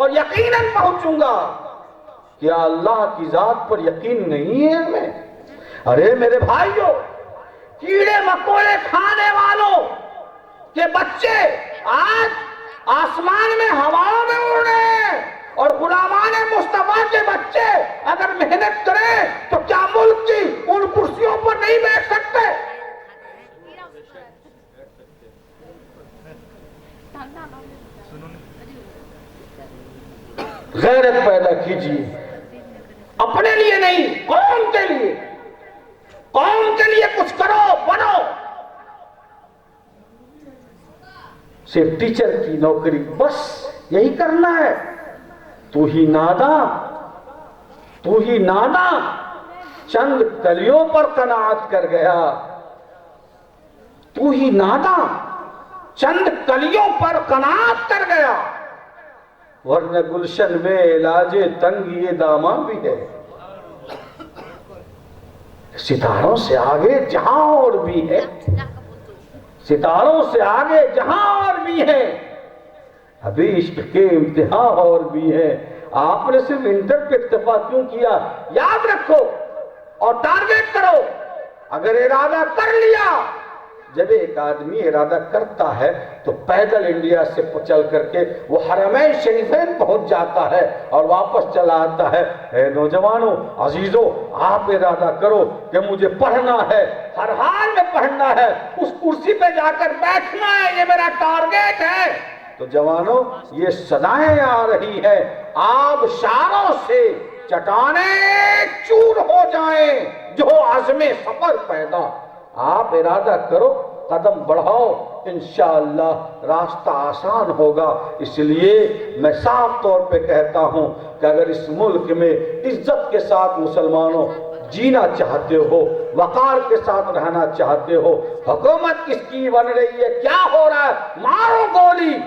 اور یقیناً پہنچوں گا۔ کیا اللہ کی ذات پر یقین نہیں ہے ہمیں؟ ارے میرے بھائیو، کیڑے مکوڑے کھانے والوں کے بچے آج آسمان میں ہواؤں میں اڑ رہے ہیں، اور غلامان مصطفیٰ کے بچے اگر محنت کریں تو کیا ملک کی ان کرسیوں پر نہیں بیٹھ سکتے؟ غیرت پیدا کیجیے، اپنے لیے نہیں، قوم کے لیے، قوم کے لیے کچھ کرو، بنو۔ صرف ٹیچر کی نوکری بس یہی کرنا ہے؟ تو ہی ناداں چند کلیوں پر قناعت کر گیا، تو ہی ناداں چند کلیوں پر قناعت کر گیا، ورنہ گلشن میں علاج تنگی داماں بھی ہے۔ ستاروں سے آگے جہاں اور بھی ہے، ستاروں سے آگے جہاں اور بھی ہے، ابھی عشق کے امتحان اور بھی ہے۔ آپ نے صرف انٹر پہ اکتفا کیوں کیا؟ یاد رکھو اور ٹارگیٹ کرو۔ اگر ارادہ کر لیا، جب ایک آدمی ارادہ کرتا ہے تو پیدل انڈیا سے چل کر کے وہ حرمین شریفین پہنچ جاتا ہے اور واپس چلا آتا ہے۔ اے نوجوانوں، عزیزوں، آپ ارادہ کرو کہ مجھے پڑھنا ہے، ہر حال میں پڑھنا ہے، اس کرسی پہ جا کر بیٹھنا ہے، یہ میرا ٹارگیٹ ہے۔ تو جوانوں، یہ صدائیں آ رہی ہے، آبشاروں سے چٹانیں چور ہو جائیں، جو عزم سفر پیدا۔ آپ ارادہ کرو، قدم بڑھاؤ، انشاءاللہ راستہ آسان ہوگا۔ اس لیے میں صاف طور پہ کہتا ہوں کہ اگر اس ملک میں عزت کے ساتھ مسلمانوں جینا چاہتے ہو، وقار کے ساتھ رہنا چاہتے ہو، حکومت کس کی بن رہی ہے، کیا ہو رہا ہے، مارو گولی،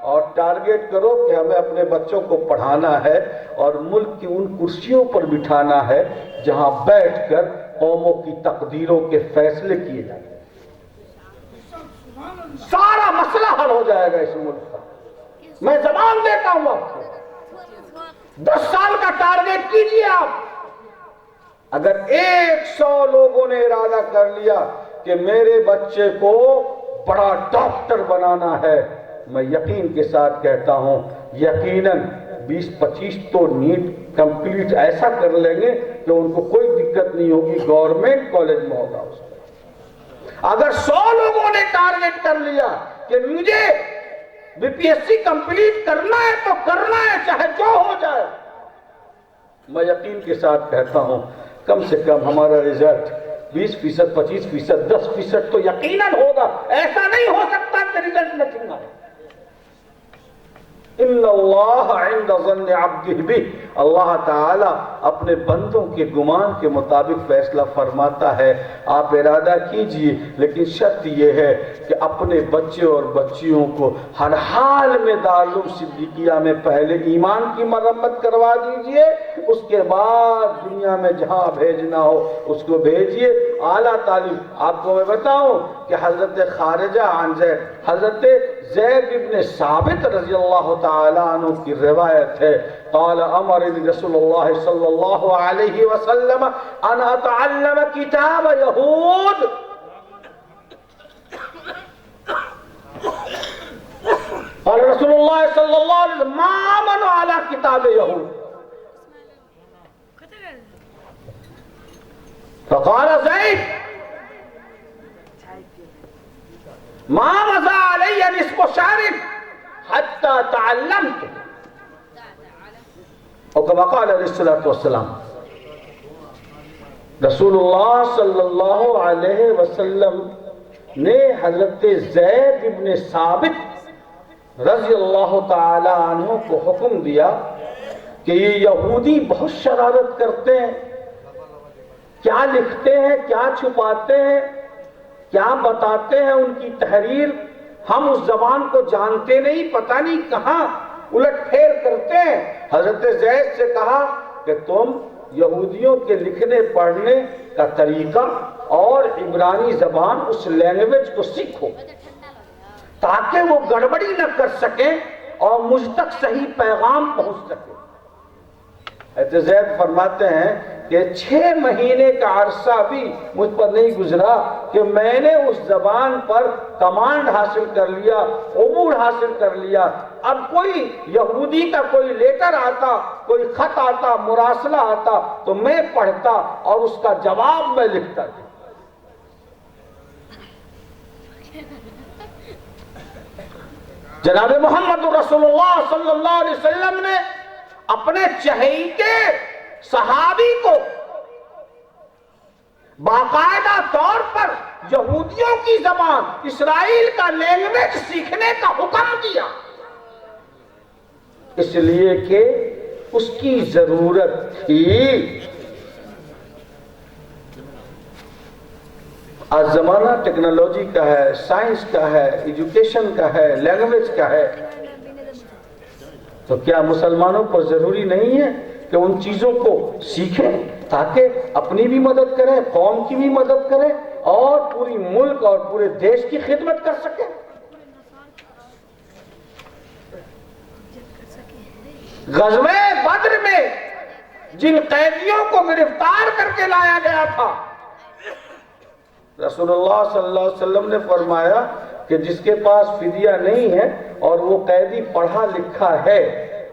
اور ٹارگیٹ کرو کہ ہمیں اپنے بچوں کو پڑھانا ہے اور ملک کی ان کرسیوں پر بٹھانا ہے جہاں بیٹھ کر قوموں کی تقدیروں کے فیصلے کیے جائیں۔ سارا مسئلہ حل ہو جائے گا اس ملک کا۔ میں زبان دیتا ہوں آپ کو، 10 سال کا ٹارگیٹ کیجئے آپ۔ اگر 100 لوگوں نے ارادہ کر لیا کہ میرے بچے کو بڑا ڈاکٹر بنانا ہے، میں یقین کے ساتھ کہتا ہوں یقیناً 20-25 تو نیٹ کمپلیٹ ایسا کر لیں گے کہ ان کو کوئی دقت نہیں ہوگی، گورنمنٹ کالج میں ہوگا اس کو۔ اگر 100 لوگوں نے ٹارگیٹ کر لیا کہ مجھے BPSC کمپلیٹ کرنا ہے تو کرنا ہے، چاہے جو ہو جائے، میں یقین کے ساتھ کہتا ہوں کم سے کم ہمارا رزلٹ 20%، 25%، 10% تو یقیناً ہوگا۔ ایسا نہیں ہو سکتا کہ رزلٹ نہ آئے۔ ان اللہ عند ظن عبدہ بہ، اللہ تعالی اپنے بندوں کے گمان کے مطابق فیصلہ فرماتا ہے۔ آپ ارادہ کیجئے، لیکن شرط یہ ہے کہ اپنے بچے اور بچیوں کو ہر حال میں دارالعلوم صدیقیہ میں پہلے ایمان کی مرمت کروا دیجئے، اس کے بعد دنیا میں جہاں بھیجنا ہو اس کو بھیجئے۔ اعلیٰ تعلیم آپ کو میں بتاؤں کہ حضرت خارجہ عن زید، حضرت زید ابن ثابت رضی اللہ تعالیٰ عنہ کی روایت ہے، قال امرني رسول اللہ صلی اللہ علیہ وسلم ان اتعلم کتاب یہود۔ قال رسول اللہ صلی اللہ علیہ وسلم ما من على کتاب یہود، فقال زید ما مضى علی نصف شهر حتى تعلمت، اور کما قال علیہ الصلوۃ والسلام، رسول اللہ صلی اللہ علیہ وسلم نے حضرت زید ابن ثابت رضی اللہ تعالی عنہ کو حکم دیا کہ یہ یہودی بہت شرارت کرتے ہیں، کیا لکھتے ہیں، کیا چھپاتے ہیں، کیا بتاتے ہیں، ان کی تحریر ہم اس زبان کو جانتے نہیں، پتہ نہیں کہاں الٹ پھیر کرتے ہیں۔ حضرت زید سے کہا کہ تم یہودیوں کے لکھنے پڑھنے کا طریقہ اور عبرانی زبان اس لینگویج کو سیکھو تاکہ وہ گڑبڑی نہ کر سکیں اور مجھ تک صحیح پیغام پہنچ سکے۔ حضرت زید فرماتے ہیں کہ 6 مہینے کا عرصہ بھی مجھ پر نہیں گزرا کہ میں نے اس زبان پر کمانڈ حاصل کر لیا، عبور حاصل کر لیا۔ اب کوئی یہودی کا کوئی لیٹر آتا، کوئی خط آتا، مراسلہ آتا تو میں پڑھتا اور اس کا جواب میں لکھتا تھا۔ جناب محمد رسول اللہ صلی اللہ علیہ وسلم نے اپنے چہیتے صحابی کو باقاعدہ طور پر یہودیوں کی زبان، اسرائیل کا لینگویج سیکھنے کا حکم دیا، اس لیے کہ اس کی ضرورت تھی۔ آج زمانہ ٹیکنالوجی کا ہے، سائنس کا ہے، ایجوکیشن کا ہے، لینگویج کا ہے، تو کیا مسلمانوں پر ضروری نہیں ہے کہ ان چیزوں کو سیکھیں تاکہ اپنی بھی مدد کریں، قوم کی بھی مدد کریں اور پوری ملک اور پورے دیش کی خدمت کر سکیں؟ غزوہ بدر میں جن قیدیوں کو گرفتار کر کے لایا گیا تھا، رسول اللہ صلی اللہ علیہ وسلم نے فرمایا کہ جس کے پاس فدیہ نہیں ہے اور وہ قیدی پڑھا لکھا ہے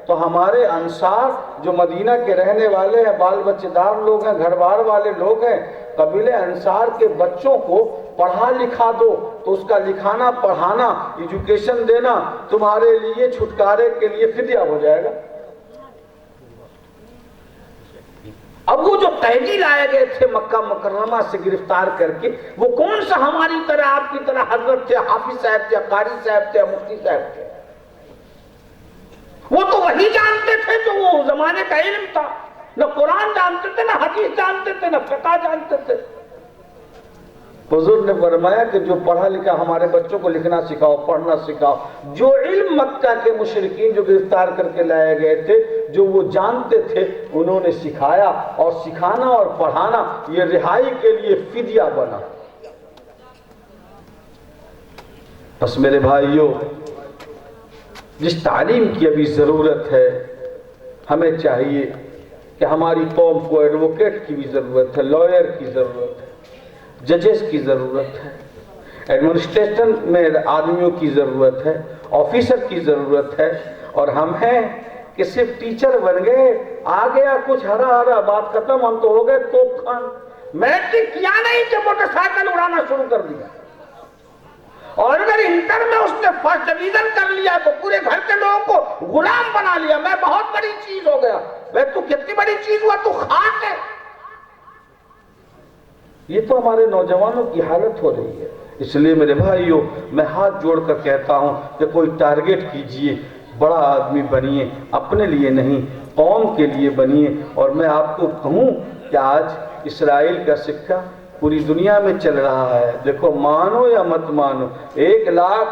تو ہمارے انصار جو مدینہ کے رہنے والے ہیں، بال بچے دار لوگ ہیں، گھر بار والے لوگ ہیں، قبیلے انصار کے بچوں کو پڑھا لکھا دو تو اس کا لکھانا پڑھانا، ایجوکیشن دینا تمہارے لیے چھٹکارے کے لیے فدیہ ہو جائے گا۔ اب وہ جو قیدی لائے گئے تھے مکہ مکرمہ سے گرفتار کر کے، وہ کون سا ہماری طرح آپ کی طرح حضرت تھے، حافظ صاحب تھے، قاری صاحب تھے، مفتی صاحب تھے؟ وہ تو وہی جانتے تھے جو وہ زمانے کا علم تھا، نہ قرآن جانتے تھے، نہ حدیث جانتے تھے، نہ فقہ جانتے تھے۔ حضور نے فرمایا کہ جو پڑھا لکھا ہمارے بچوں کو لکھنا سکھاؤ، پڑھنا سکھاؤ۔ جو علم مکہ کے مشرکین جو گرفتار کر کے لائے گئے تھے، جو وہ جانتے تھے، انہوں نے سکھایا، اور سکھانا اور پڑھانا یہ رہائی کے لیے فدیہ بنا۔ بس میرے بھائیوں، جس تعلیم کی ابھی ضرورت ہے، ہمیں چاہیے کہ ہماری قوم کو ایڈوکیٹ کی بھی ضرورت ہے، لائر کی ضرورت ہے، ججز کی ضرورت ہے، ایڈمنسٹریشن میں آدمیوں کی ضرورت ہے، آفیسر کی ضرورت ہے، اور ہم ہیں کہ صرف ٹیچر بن گئے، آ گیا کچھ ہرا ہرا، بات ختم، ہم تو ہو گئے توپ خان۔ میٹرک کیا نہیں کہ موٹر سائیکل اڑانا شروع کر دیا، اور اگر انٹر میں اس نے فرسٹ ڈویژن کر لیا تو پورے گھر کے لوگوں کو غلام بنا لیا، میں بہت بڑی چیز ہو گیا۔ میں تو کتنی بڑی چیز ہوا، تو خاک ہے۔ یہ تو ہمارے نوجوانوں کی حالت ہو رہی ہے۔ اس لیے میرے بھائیوں، میں ہاتھ جوڑ کر کہتا ہوں کہ کوئی ٹارگٹ کیجئے، بڑا آدمی بنیے، اپنے لیے نہیں قوم کے لیے بنیے۔ اور میں آپ کو کہوں کہ آج اسرائیل کا سکہ پوری دنیا میں چل رہا ہے، دیکھو مانو یا مت مانو، 1 لاکھ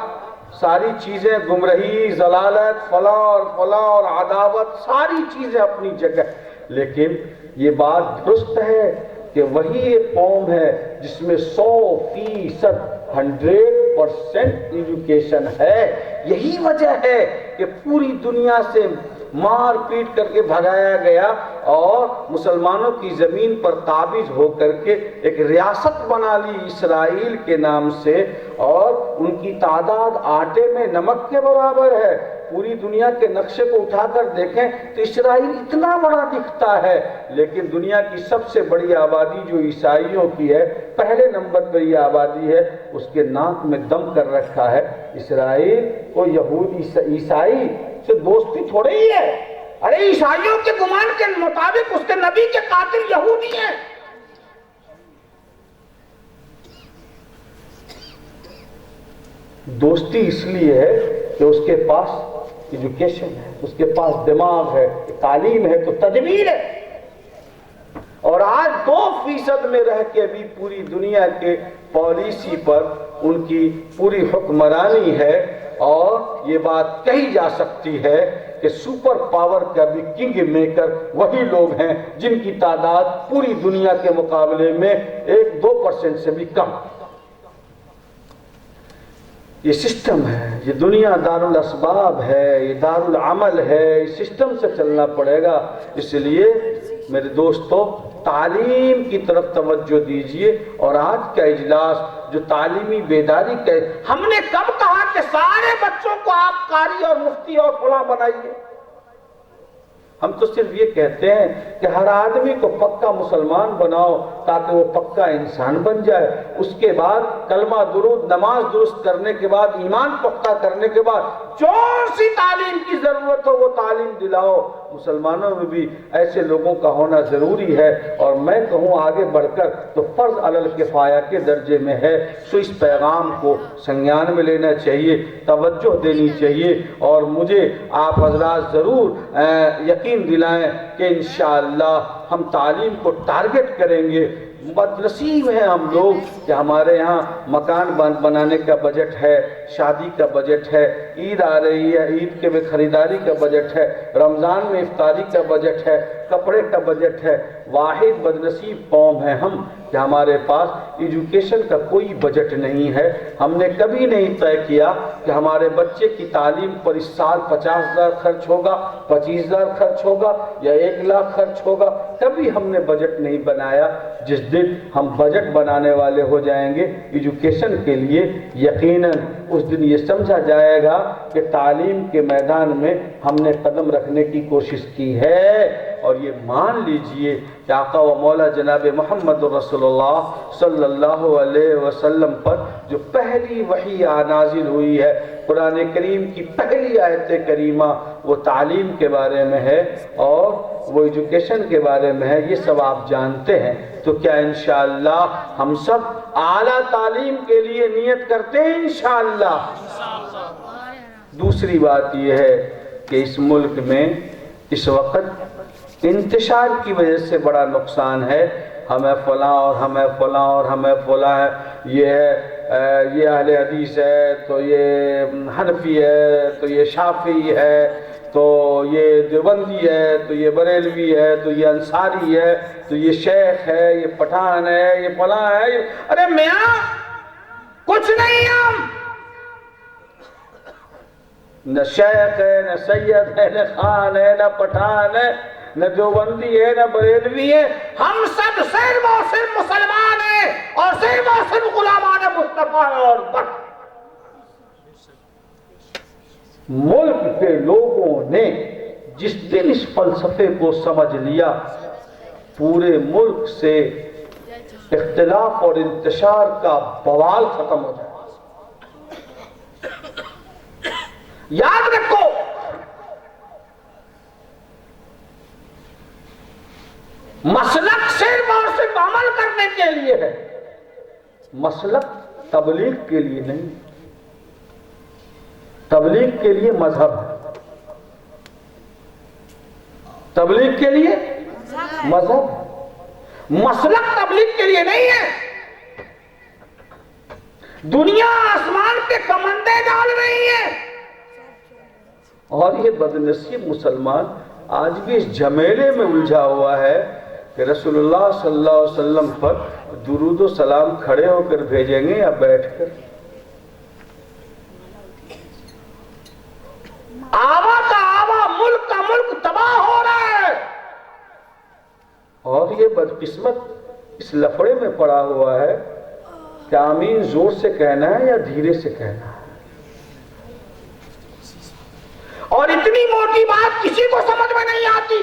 ساری چیزیں، گمرہی، ضلالت، فلاں اور عداوت، ساری چیزیں اپنی جگہ، لیکن یہ بات درست ہے کہ وہی ایک قوم ہے جس میں 100% 100% ایجوکیشن ہے۔ یہی وجہ ہے کہ پوری دنیا سے مار پیٹ کر کے بھگایا گیا اور مسلمانوں کی زمین پر قابض ہو کر کے ایک ریاست بنا لی اسرائیل کے نام سے، اور ان کی تعداد آٹے میں نمک کے برابر ہے۔ پوری دنیا کے نقشے کو اٹھا کر دیکھیں تو اسرائیل اتنا بڑا دکھتا ہے، لیکن دنیا کی سب سے بڑی آبادی جو عیسائیوں کی ہے، پہلے نمبر پر یہ آبادی ہے، اس کے ناک میں دم کر رکھا ہے۔ اسرائیل کو یہود عیسائی سے دوستی تھوڑے ہی ہے، ارے عیسائیوں کے گمان کے مطابق اس کے نبی کے قاتل یہودی ہیں۔ دوستی اس لیے ہے کہ اس کے پاس ایجوکیشن ہے، اس کے پاس دماغ ہے، تعلیم ہے تو تدبیر ہے، اور آج 2% میں رہ کے بھی پوری دنیا کے پالیسی پر ان کی پوری حکمرانی ہے، اور یہ بات کہی جا سکتی ہے کہ سپر پاور کا بھی کنگ میکر وہی لوگ ہیں جن کی تعداد پوری دنیا کے مقابلے میں 1-2% سے بھی کم۔ یہ سسٹم ہے، یہ دنیا دارالاسباب ہے، یہ دارالعمل ہے، اس سسٹم سے چلنا پڑے گا۔ اس لیے میرے دوستو تعلیم کی طرف توجہ دیجئے، اور آج کا اجلاس جو تعلیمی بیداری کا ہے، ہم نے کب کہا کہ سارے بچوں کو آپ قاری اور مفتی اور فلاں بنائیے؟ ہم تو صرف یہ کہتے ہیں کہ ہر آدمی کو پکا مسلمان بناؤ تاکہ وہ پکا انسان بن جائے، اس کے بعد کلمہ درود نماز درست کرنے کے بعد ایمان پختہ کرنے کے بعد جو سی تعلیم کی ضرورت ہو وہ تعلیم دلاؤ۔ مسلمانوں میں بھی ایسے لوگوں کا ہونا ضروری ہے، اور میں کہوں آگے بڑھ کر تو فرض علی الکفایہ کے درجے میں ہے۔ سو اس پیغام کو سنجان میں لینا چاہیے، توجہ دینی چاہیے، اور مجھے آپ حضرات ضرور یقین دلائیں کہ انشاءاللہ ہم تعلیم کو ٹارگٹ کریں گے۔ بد نصیب ہیں ہم لوگ کہ ہمارے ہاں مکان بنانے کا بجٹ ہے، شادی کا بجٹ ہے، عید آ رہی ہے، عید کے میں خریداری کا بجٹ ہے، رمضان میں افطاری کا بجٹ ہے، کپڑے کا بجٹ ہے۔ واحد بد نصیب قوم ہے ہم کہ ہمارے پاس ایجوکیشن کا کوئی بجٹ نہیں ہے۔ ہم نے کبھی نہیں طے کیا کہ ہمارے بچے کی تعلیم پر اس سال 50,000 خرچ ہوگا، 25,000 خرچ ہوگا یا 1,00,000 خرچ ہوگا، کبھی ہم نے بجٹ نہیں بنایا۔ جس دن ہم بجٹ بنانے والے ہو جائیں گے ایجوکیشن کے لیے، یقیناً اس دن یہ سمجھا جائے گا کہ تعلیم کے میدان میں ہم نے قدم رکھنے کی کوشش کی ہے۔ اور یہ مان لیجئے کہ آقا و مولا جناب محمد رسول اللہ صلی اللہ علیہ وسلم پر جو پہلی وحی نازل ہوئی ہے، قرآن کریم کی پہلی آیت کریمہ، وہ تعلیم کے بارے میں ہے اور وہ ایجوکیشن کے بارے میں ہے۔ یہ سب آپ جانتے ہیں، تو کیا انشاءاللہ ہم سب اعلیٰ تعلیم کے لیے نیت کرتے ہیں؟ انشاءاللہ۔ دوسری بات یہ ہے کہ اس ملک میں اس وقت انتشار کی وجہ سے بڑا نقصان ہے۔ ہمیں فلاں اور ہمیں فلاں اور ہمیں فلاں ہے، یہ اہل حدیث ہے تو یہ حنفی ہے تو یہ شافعی ہے تو یہ دیوبندی ہے تو یہ بریلوی ہے تو یہ انصاری ہے تو یہ شیخ ہے، یہ پٹھان ہے، یہ فلاں ہے۔ ارے میاں کچھ نہیں، ہم نہ شیخ ہے، نہ سید ہے، نہ خان ہے، نہ پٹھان ہے، نہ دیوبندی ہے، نہ بریلوی ہے، ہم سب صرف اور صرف مسلمان ہیں، اور صرف اور صرف غلامان مصطفیٰ ہیں۔ اور بس ملک کے لوگوں نے جس دن اس فلسفے کو سمجھ لیا، پورے ملک سے اختلاف اور انتشار کا بوال ختم ہو جائے۔ یاد رکھو، مسلک صرف اور صرف عمل کرنے کے لیے ہے، مسلک تبلیغ کے لیے نہیں۔ تبلیغ کے لیے مذہب ہے، تبلیغ کے لیے مذہب ہے، مسلک تبلیغ کے لیے نہیں ہے۔ دنیا آسمان کے کمندے ڈال رہی ہے، اور یہ بدنصیب مسلمان آج بھی اس جھمیلے میں الجھا ہوا ہے کہ رسول اللہ صلی اللہ علیہ وسلم پر درود و سلام کھڑے ہو کر بھیجیں گے یا بیٹھ کر؟ آوا کا آوا، ملک کا ملک تباہ ہو رہا ہے، اور یہ بدقسمت اس لفڑے میں پڑا ہوا ہے کہ آمین زور سے کہنا ہے یا دھیرے سے کہنا ہے۔ اور اتنی موٹی بات کسی کو سمجھ میں نہیں آتی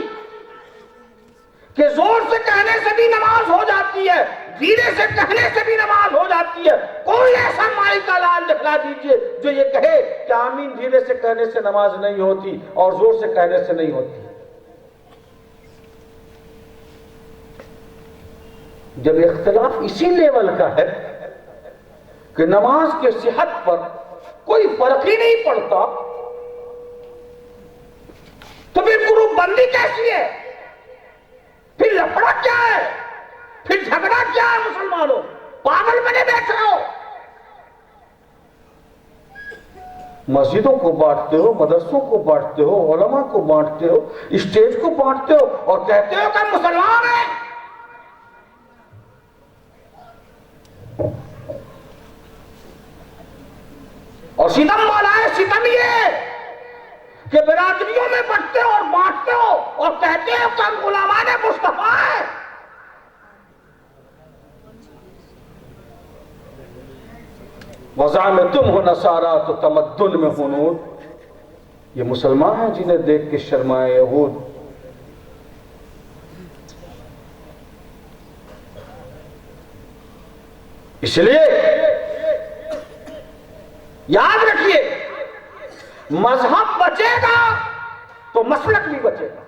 کہ زور سے کہنے سے بھی نماز ہو جاتی ہے، دھیرے سے کہنے سے بھی نماز ہو جاتی ہے۔ کوئی ایسا مائی کا لال دکھلا دیجئے جو یہ کہے کہ آمین دھیرے سے کہنے سے نماز نہیں ہوتی اور زور سے کہنے سے نہیں ہوتی۔ جب اختلاف اسی لیول کا ہے کہ نماز کے صحت پر کوئی فرق ہی نہیں پڑتا، تو پھر گروپ بندی کیسی ہے؟ پھر لفڑا کیا ہے؟ پھر جھگڑا کیا ہے؟ مسلمانوں پاگل بنے بیٹھ رہے ہو، مسجدوں کو بانٹتے ہو، مدرسوں کو بانٹتے ہو، علماء کو بانٹتے ہو، اسٹیج کو بانٹتے ہو، اور کہتے ہو کہ مسلمان ہیں۔ اور ستم والا ہے ستم یہ کہ برادریوں میں بٹتے ہو اور بانٹتے ہو اور کہتے ہیں کہ ہم غلامان مصطفیٰ ہیں. وضع میں تم ہو نصارا تو تمدن میں ہنود. یہ مسلمان ہیں جنہیں دیکھ کے شرمائے یہود. اس لیے یاد رکھیے مذہب بچے گا تو مسلک بھی بچے گا،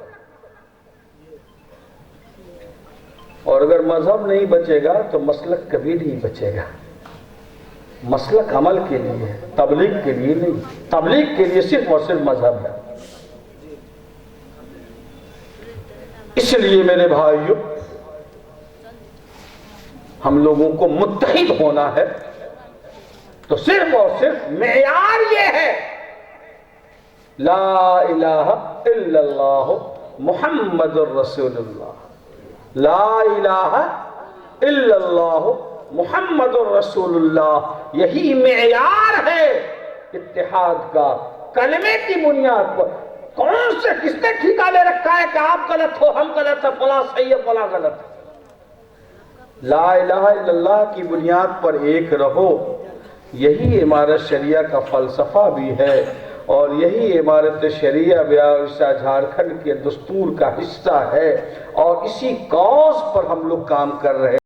اور اگر مذہب نہیں بچے گا تو مسلک کبھی نہیں بچے گا. مسلک عمل کے لیے ہے، تبلیغ کے لیے نہیں. تبلیغ کے لیے صرف اور صرف مذہب ہے. اس لیے میرے بھائیو ہم لوگوں کو متحد ہونا ہے تو صرف اور صرف معیار یہ ہے لا الہ الا اللہ محمد الرسول اللہ. لا الہ الا اللہ محمد الرسول اللہ. یہی معیار ہے اتحاد کا. کلمے کی بنیاد پر کون سے کس نے ٹھیکہ لے رکھا ہے کہ آپ غلط ہو ہم غلط ہے فلاں صحیح ہے فلاں غلط ہے. لا الہ الا اللہ کی بنیاد پر ایک رہو. یہی عمارت شریعہ کا فلسفہ بھی ہے اور یہی عمارت شریعہ بیارشہ جھارکھنڈ کے دستور کا حصہ ہے اور اسی کاز پر ہم لوگ کام کر رہے